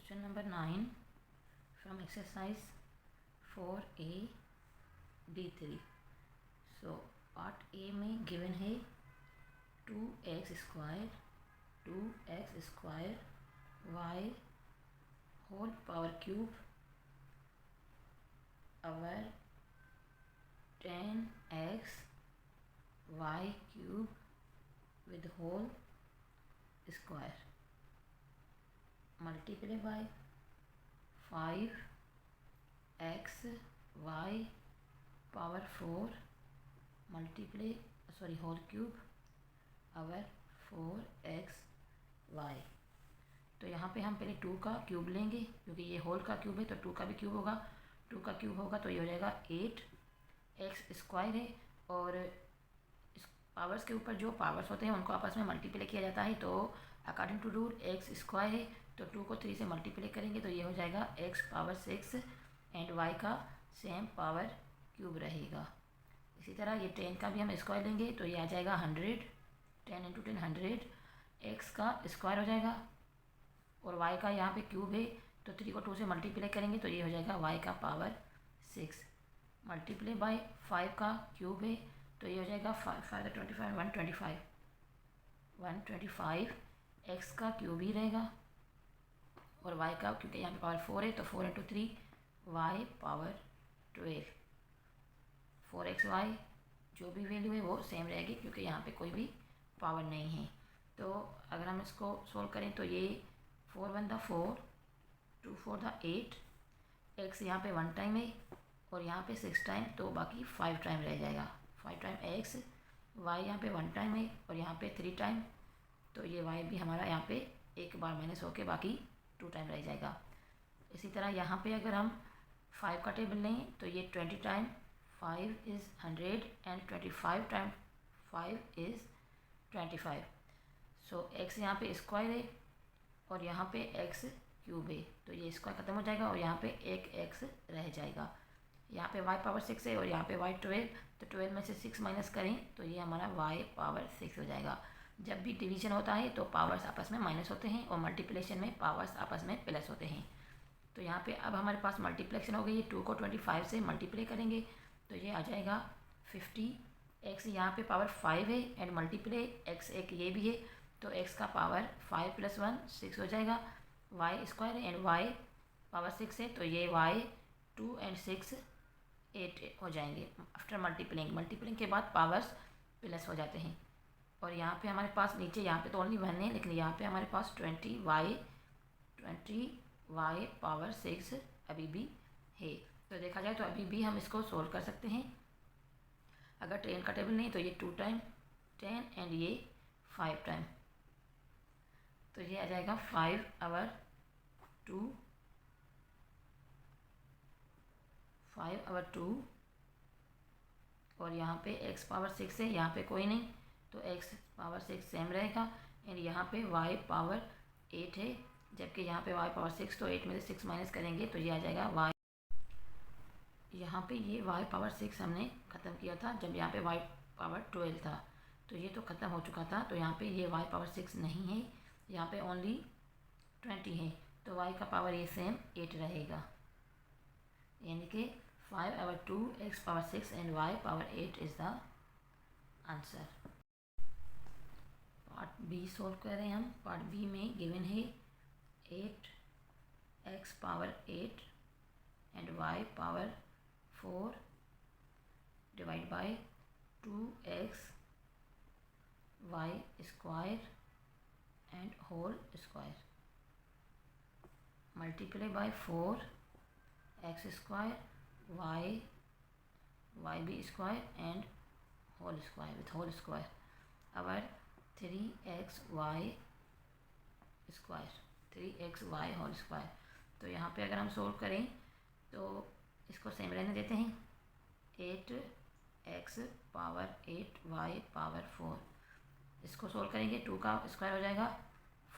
Question number 9 from exercise 4A D3. So part A में given है 2x square y whole power cube over 10x y cube with whole square multiply by 5x y power 4 whole cube over 4x y। तो यहाँ पे हम पहले 2 का cube लेंगे क्योंकि ये होल का क्यूब है तो 2 का भी क्यूब होगा। 2 का क्यूब होगा तो ये हो जाएगा 8x स्क्वायर है और इस पावर्स के ऊपर जो पावर्स होते हैं उनको आपस में मल्टीप्लाई किया जाता है। तो according to rule x square है तो 2 को 3 से मल्टीप्लाई करेंगे तो ये हो जाएगा x पावर 6 एंड y का सेम पावर क्यूब रहेगा। इसी तरह ये 10 का भी हम स्क्वायर लेंगे तो ये आ जाएगा 100, 10 इंटू 10 100, x का स्क्वायर हो जाएगा और y का यहाँ पे क्यूब है तो 3 को 2 से मल्टीप्लाई करेंगे तो ये हो जाएगा y का पावर 6 मल्टीप्लाई बाय 5 का क्यूब है तो ये हो जाएगा 5 25 125 x का क्यूब ही रहेगा और y का क्योंकि यहाँ पे पावर 4 है तो 4 इंटू 3 y पावर 12 4xy जो भी वैल्यू है वो सेम रहेगी क्योंकि यहाँ पे कोई भी पावर नहीं है। तो अगर हम इसको सोल्व करें तो ये 4 1 द 4 2 4 द 8 x यहाँ पे 1 टाइम है और यहाँ पे 6 टाइम तो बाकी 5 टाइम रह जाएगा। 5 टाइम x y यहाँ पे 1 टाइम है और यहाँ पे 3 टाइम तो ये y भी हमारा यहाँ पे एक बार माइनस होके बाकी 2 टाइम रह जाएगा। इसी तरह यहाँ पे अगर हम 5 का टेबल लें तो ये 20 time 5 is 100 and 25 time 5 is 25। So x यहाँ पे स्क्वायर है और यहाँ पे x क्यूब है तो ये स्क्वायर ख़त्म हो जाएगा और यहाँ पे एक x रह जाएगा। यहाँ पे y पावर 6 है और यहाँ पे y 12 तो 12 में से 6 माइनस करें तो ये हमारा y पावर 6 हो जाएगा। जब भी डिवीजन होता है तो पावर्स आपस में माइनस होते हैं और मल्टीप्लिकेशन में पावर्स आपस में प्लस होते हैं। तो यहाँ पे अब हमारे पास मल्टीप्लिकेशन हो गई है 2 को 25 से मल्टीप्लाई करेंगे तो ये आ जाएगा 50। x यहाँ पे पावर 5 है एंड मल्टीप्लाई x एक ये भी है तो x का पावर 5 + 1 6 हो जाएगा। y square and y power 6 है तो ये y 2 एंड 6 8 हो जाएंगे। आफ्टर मल्टीप्लिंग के बाद पावर्स प्लस हो जाते हैं। और यहाँ पे हमारे पास नीचे यहाँ पे तो ओनली 1 है लेकिन यहाँ पे हमारे पास 20y पावर 6 अभी भी है। तो देखा जाए तो अभी भी हम इसको सोल्व कर सकते हैं। अगर 10 का टेबल नहीं तो ये 2 टाइम 10 एंड ये 5 टाइम तो ये आ जाएगा 5 over 2 और यहाँ पे x पावर 6 है यहाँ पे कोई नहीं तो x पावर 6 सेम रहेगा एंड यहाँ पे y पावर 8 है जबकि यहाँ पे y पावर 6 तो 8 में से 6 माइनस करेंगे तो ये आ जाएगा y। यहाँ पे ये y पावर 6 हमने ख़त्म किया था जब यहाँ पे y पावर 12 था तो ये तो ख़त्म हो चुका था तो यहाँ पे ये y पावर 6 नहीं है यहाँ पे ओनली 20 है तो y का पावर ये सेम 8 रहेगा यानी कि 5 over 2 x power 6 and y power 8 is the answer. Part B solve कर रहे हैं हम। पार्ट बी में गिवन है 8x power 8 and y power 4 divide by 2x y square and whole square multiply by 4x square y भी square and whole square with whole square over 3xy whole square. तो यहाँ पे अगर हम solve करें तो इसको सेम रहने देते हैं 8x पावर 8 y पावर 4 इसको सोल्व करेंगे 2 का स्क्वायर हो जाएगा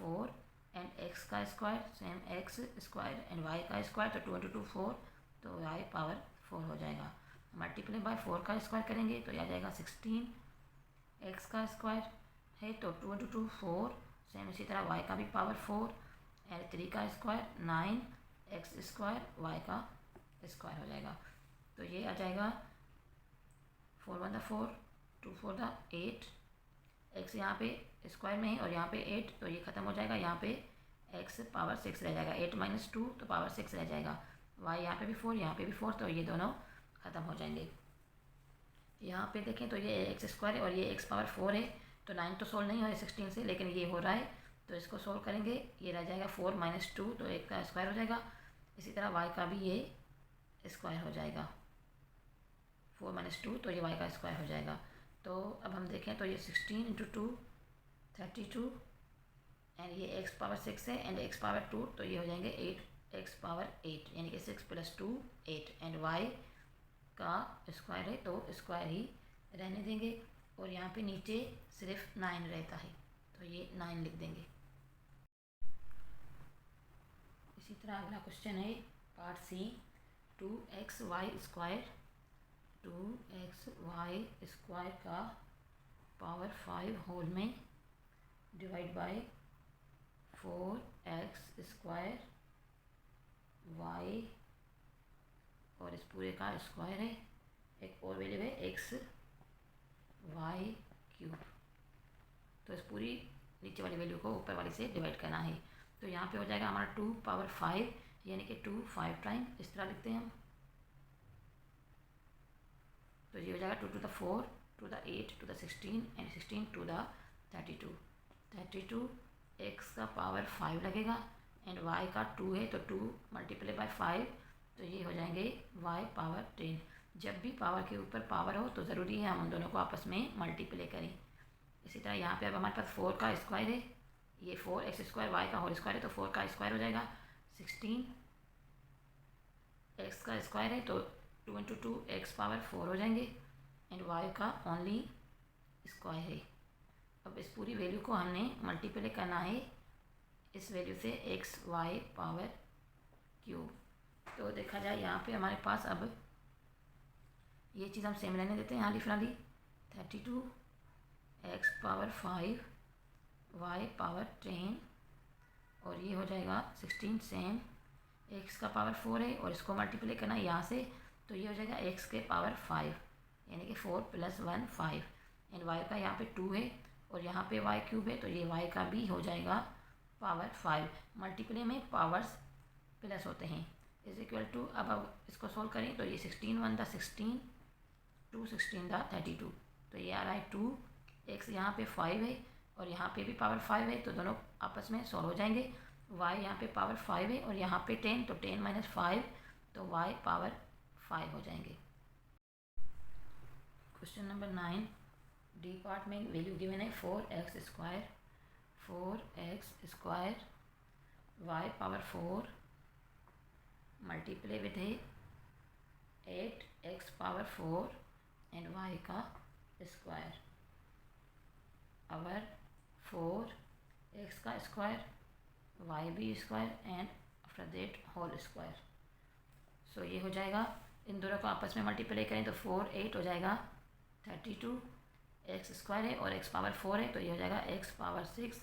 4 एंड x का square same x square and y का स्क्वायर तो 2 इंटू 2 4 तो y पावर 4 हो जाएगा। मल्टीप्लाई बाय 4 का स्क्वायर करेंगे तो यह आ जाएगा 16 x का स्क्वायर है तो 2 इंटू 2 4 सेम इसी तरह y का भी पावर 4 एंड 3 का स्क्वायर 9 एक्स स्क्वायर वाई का स्क्वायर हो जाएगा। तो ये आ जाएगा 4 1 4, 2 4 8, एक्स यहाँ पे स्क्वायर में है और यहाँ पे 8, तो ये ख़त्म हो जाएगा। यहाँ पे एक्स पावर 6 रह जाएगा, 8 - 2 तो पावर 6 रह जाएगा। वाई यहाँ पे भी 4, यहाँ पे भी 4, तो ये दोनों ख़त्म हो जाएंगे। यहाँ पे देखें तो ये एक्स स्क्वायर है और ये एक्स पावर 4 है, तो 9 तो सोल्व नहीं हो रहा है 16 से, लेकिन ये हो रहा है, तो इसको सोल्व करेंगे। ये रह जाएगा 4 - 2, तो एक का स्क्वायर हो जाएगा। इसी तरह वाई का भी ये स्क्वायर हो जाएगा, 4 - 2, तो ये वाई का स्क्वायर हो जाएगा। तो अब हम देखें तो ये 16 × 2 32, एंड ये एक्स पावर 6 है एंड एक्स पावर 2, तो ये हो जाएंगे 8 एक्स पावर 8, यानी कि 6 + 2 8, एंड वाई का स्क्वायर है तो स्क्वायर ही रहने देंगे। और यहाँ पे नीचे सिर्फ 9 रहता है, तो ये 9 लिख देंगे। इसी तरह अगला क्वेश्चन है पार्ट सी, 2xy² 2xy² का पावर 5 होल में डिवाइड बाय 4x² y, और इस पूरे का स्क्वायर है। एक और वैल्यू है xy³, तो इस पूरी नीचे वाली वैल्यू को ऊपर वाली से डिवाइड करना है। तो यहाँ पे हो जाएगा हमारा 2 पावर 5, यानी कि 2 5 टाइम, इस तरह लिखते हैं हम। तो ये हो जाएगा 2 × 4, 2 × 8, 2 × 16 एंड 16 × 32। 32 एक्स का पावर 5 लगेगा एंड वाई का 2 है, तो 2 × 5, तो ये हो जाएंगे y पावर 10। जब भी पावर के ऊपर पावर हो तो ज़रूरी है हम उन दोनों को आपस में मल्टीप्लाई करें। इसी तरह यहाँ पे अब हमारे पास 4 का स्क्वायर है, ये 4x² वाई का होल स्क्वायर है, तो 4 का स्क्वायर हो जाएगा 16, एक्स का स्क्वायर है तो 2 × 2 एक्स पावर 4 हो जाएंगे, एंड वाई का ओनली स्क्वायर है। अब इस पूरी वैल्यू को हमने मल्टीप्लाई करना है इस वैल्यू से, xy पावर क्यूब। तो देखा जाए यहाँ पे हमारे पास अब ये चीज़ हम सेम रहने देते हैं हाली फिलहाली, 32 x पावर 5 y पावर 10, और ये हो जाएगा 16 सेम, x का पावर 4 है और इसको मल्टीप्लाई करना है यहाँ से, तो ये हो जाएगा x के पावर 5, यानी कि 4 + 1 5, एंड y का यहाँ पे 2 है और यहाँ पे y³ है, तो ये y का भी हो जाएगा पावर 5। मल्टीप्लाई में पावर्स प्लस होते हैं, इज इक्वल टू, अब इसको सोल्व करें तो ये 16 × 1 = 16, 2 16 × 32, तो ये आ रहा है 2, x यहाँ पे 5 है और यहाँ पे भी पावर 5 है, तो दोनों आपस में सॉल्व हो जाएंगे। y यहाँ पे पावर 5 है और यहाँ पे 10, तो 10 - 5, तो y पावर 5 हो जाएंगे। क्वेश्चन नंबर 9, डी पार्ट में वैल्यू गिवन है 4x² y power 4 multiply with है 8x पावर 4 एंड y का स्क्वायर, अवर 4x का स्क्वायर y भी square and after that whole square. So ये हो जाएगा, इन दोनों को आपस में मल्टीप्लाई करें तो 4 8 हो जाएगा 32, x² है और x पावर 4 है, तो ये हो जाएगा x पावर 6,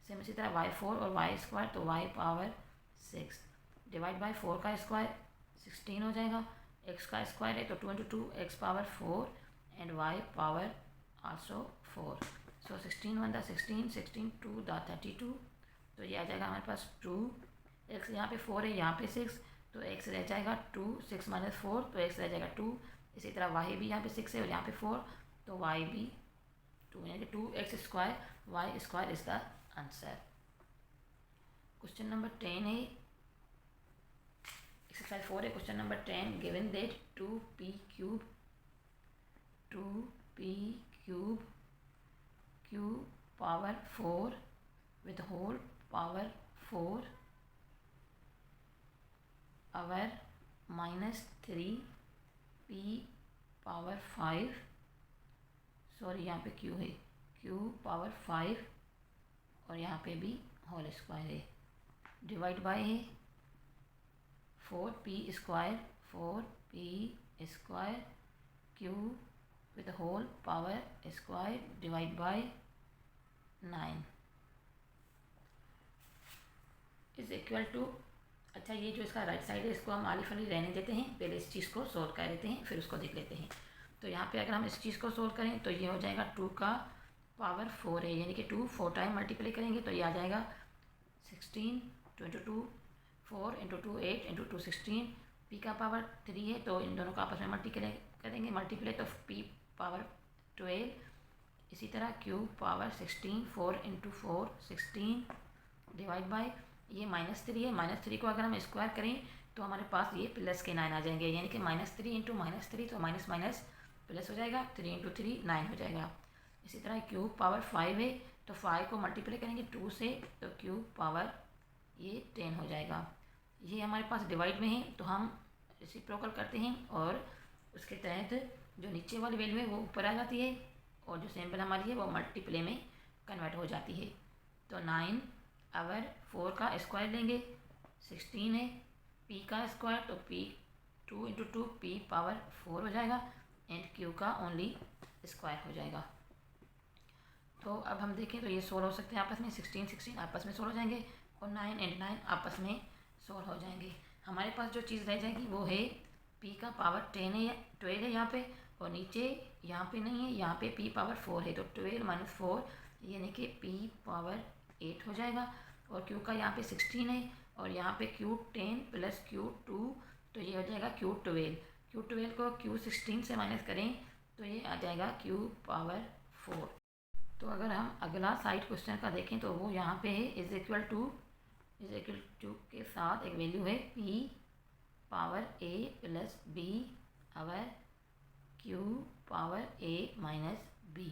सेम इसी तरह y4 और y² तो y पावर 6 डिवाइड बाय 4 का स्क्वायर 16 हो जाएगा, x का स्क्वायर है तो 2 × 2 x power 4 and y power also 4, सो 16 × 1 = 16, 16 × 2 = 32, तो ये आ जाएगा हमारे पास 2, x यहाँ पे 4 है यहाँ पे 6, तो x रह जाएगा 2, 6 - 4, तो x रह जाएगा 2। इसी तरह y भी यहाँ पे 6 है और यहाँ पे 4, तो y भी 2, यानी कि 2x² y² is the answer. Question number 10 है, एक्सरसाइज 4 है, question number 10, given that 2p³ q power 4 with whole power 4 our -3p power 5, sorry यहाँ पे q है, q पावर 5 और यहाँ पे भी होल स्क्वायर है, डिवाइड बाय है 4p² q with whole power square divide by 9 is is equal to, अच्छा ये जो इसका राइट साइड है इसको हम आलिफ अली रहने देते हैं, पहले इस चीज़ को सोल्व कर लेते हैं फिर उसको देख लेते हैं। तो यहाँ पे अगर हम इस चीज़ को सोल्व करें तो ये हो जाएगा 2 का पावर 4 है, यानी कि 2 4 टाइम मल्टीप्लाई करेंगे तो ये आ जाएगा 16 2 2 4 × 2 8 × 2 16। p का पावर 3 है तो इन दोनों को आपस में मल्टीप्लाई करेंगे, मल्टीप्लाई तो p पावर 12, इसी तरह q पावर 16 4 × 4 16 डिवाइड बाय ये -3 है, -3 को अगर हम स्क्वायर करें तो हमारे पास ये प्लस के 9 आ जाएंगे, यानी कि -3 × -3 तो माइनस माइनस प्लस हो जाएगा, 3 × 3 9 हो जाएगा। इसी तरह क्यूब पावर 5 है तो 5 को मल्टीप्लाई करेंगे 2 से तो क्यूब पावर ये 10 हो जाएगा। ये हमारे पास डिवाइड में है तो हम रेसिप्रोकल करते हैं और उसके तहत जो नीचे वाली वैल्यू है वो ऊपर आ जाती है और जो सैम्पल हमारी है वो मल्टीप्लाई में कन्वर्ट हो जाती है। तो 9 अगर 4 का स्क्वायर लेंगे 16 है, p का स्क्वायर तो p 2 × 2 p पावर 4 हो जाएगा एंड q का ओनली स्क्वायर हो जाएगा। तो अब हम देखें तो ये 16 हो सकते हैं आपस में, 16 16 आपस में 16 हो जाएंगे और 9 एंड 9 आपस में 16 हो जाएंगे। हमारे पास जो चीज़ रह जाएगी वो है p का पावर 10 है 12 है यहाँ पे और नीचे यहाँ पे नहीं है, यहाँ पे p पावर 4 है तो 12 - 4 यानी कि p पावर 8 हो जाएगा और q का यहाँ पे 16 है और यहाँ पे q10 + q2 तो ये हो जाएगा q12। q12 को q16 से माइनस करें तो ये आ जाएगा q पावर 4। तो अगर हम अगला साइड क्वेश्चन का देखें तो वो यहाँ पे है इज़ इक्वल टू के साथ एक वैल्यू है p power a + b our q power a - b।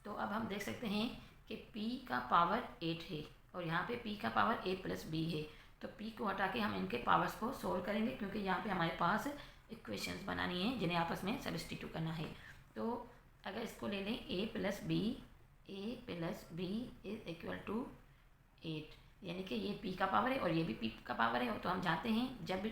तो अब हम देख सकते हैं कि p का पावर 8 है और यहाँ पे p का पावर a + b है, तो p को हटा के हम इनके पावर्स को सोल्व करेंगे क्योंकि यहाँ पे हमारे पास इक्वेशंस बनानी है जिन्हें आपस में सब्स्टिट्यूट करना है। तो अगर इसको ले लें a + b is equal to 8, यानी कि ये p का पावर है और ये भी p का पावर है। तो हम जानते हैं जब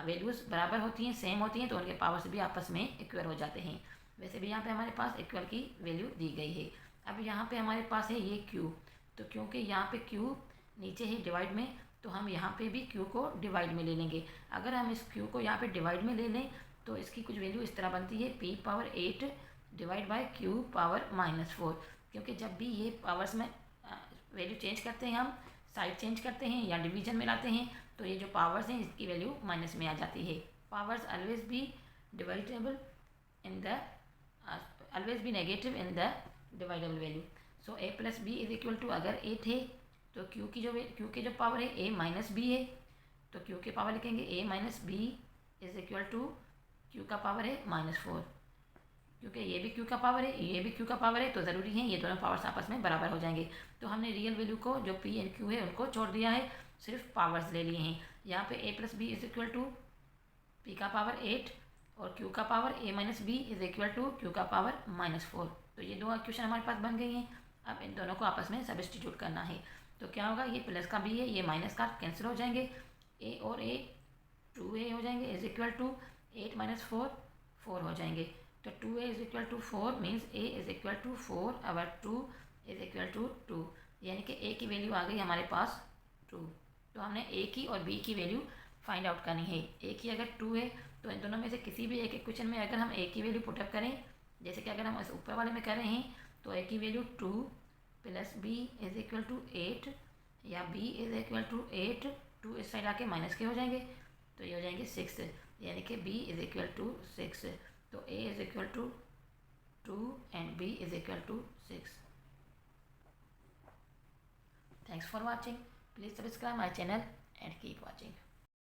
वैल्यूज़ बराबर होती हैं, सेम होती हैं तो उनके पावर्स भी आपस में इक्वल हो जाते हैं। वैसे भी यहाँ पे हमारे पास इक्वल की वैल्यू दी गई है। अब यहाँ पे हमारे पास है ये q, तो क्योंकि यहाँ पे q नीचे है डिवाइड में तो हम यहाँ पे भी q को डिवाइड में ले लेंगे। अगर हम इस q को यहाँ पे डिवाइड में ले लें तो इसकी कुछ वैल्यू इस तरह बनती है p power 8 divide by q power -4, क्योंकि जब भी ये पावर्स में वैल्यू चेंज करते हैं, हम साइड चेंज करते हैं या डिवीजन में लाते हैं तो ये जो पावर्स हैं इसकी वैल्यू माइनस में आ जाती है। Powers always be dividable in the always be negative in the dividable value. So a + b is equal to, अगर 8 है तो q की जो पावर है a - b है तो q के पावर लिखेंगे a - b is equal to q का पावर है -4, क्योंकि ये भी q का पावर है ये भी q का पावर है तो ज़रूरी है ये दोनों पावर्स आपस में बराबर हो जाएंगे। तो हमने रियल वैल्यू को जो p एंड q है उनको छोड़ दिया है, सिर्फ पावर्स ले लिए हैं। यहाँ पे a + b is equal to p का पावर 8 और q का power a - b is equal to q का पावर -4। तो ये दो इक्वेशन हमारे पास बन गई हैं। अब इन दोनों को आपस में सब्स्टिट्यूट करना है तो क्या होगा, ये प्लस का b है ये माइनस का कैंसिल हो जाएंगे, a और a 2a हो जाएंगे इज इक्वल टू 8 - 4 4 हो जाएंगे। तो 2a is equal to 4 means a is equal to 4 over 2 is equal to 2, यानी कि a की वैल्यू आ गई हमारे पास 2। तो हमने a की और b की वैल्यू फाइंड आउट करनी है। a की अगर 2 है तो इन दोनों में से किसी भी एक इक्वेशन में अगर हम a की वैल्यू पुटअप करें, जैसे कि अगर हम इस ऊपर वाले में कर रहे हैं तो a की value 2 + b is equal to 8 या b इज इक्वल टू 8, 2 इस साइड आके माइनस के हो जाएंगे तो ये हो जाएंगे 6, यानी कि b इज इक्वल टू 6। तो a is equal to 2 and b is equal to 6। Thanks for watching. Please subscribe my channel and keep watching.